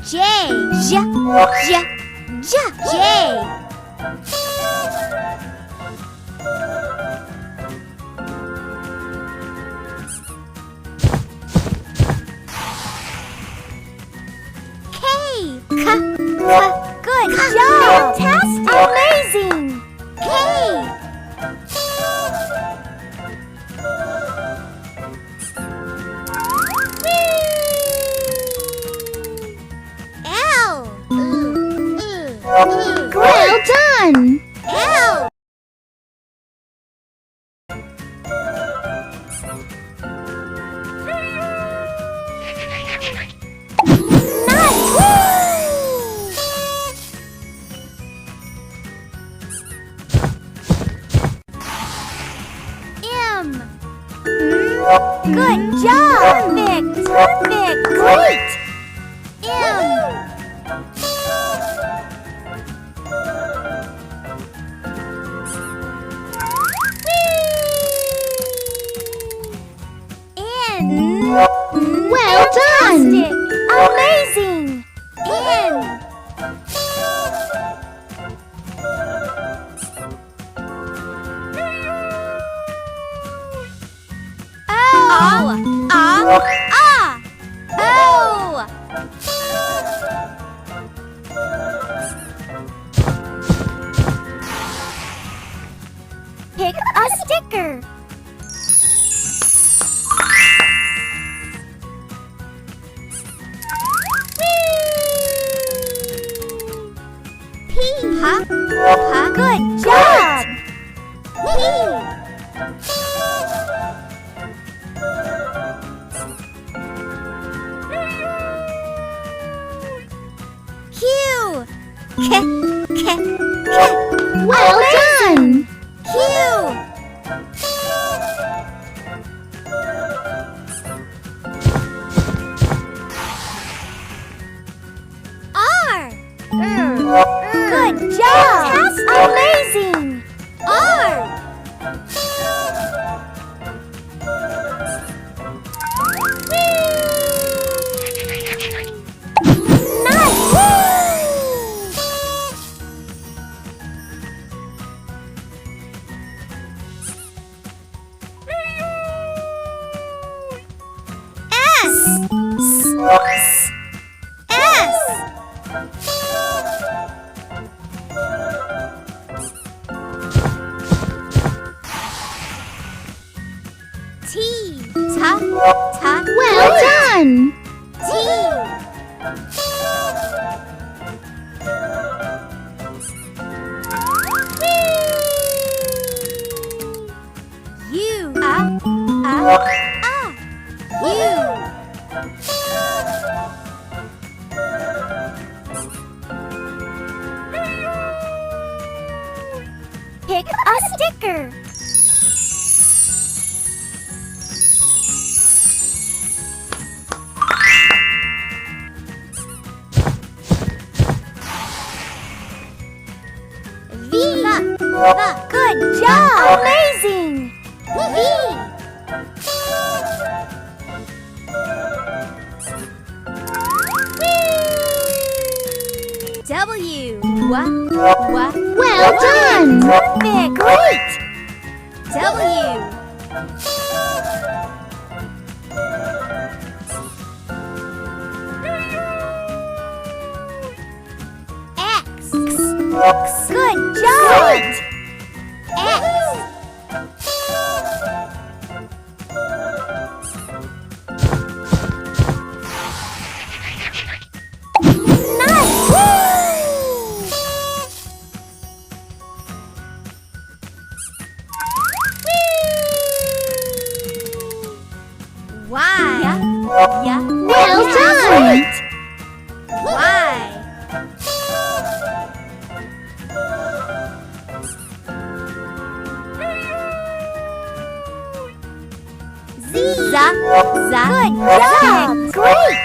J, J, J. K, good job. Fantastic. Amazing. K. L. Well done! L. M. Good job! Perfect! Perfect! Great! M. N. Well done! Fantastic! Amazing! N. O. O. Pick a sticker. P. Good job. P. Q. Well done! Q. R. Good job! Fantastic! Amazing! R. S. T. Well done! T. U. U. Pick a sticker. V. Good job. Amazing. V. W. Well done! Perfect. Great. W. X. Good job. X. Well done! Z. Good job! Great!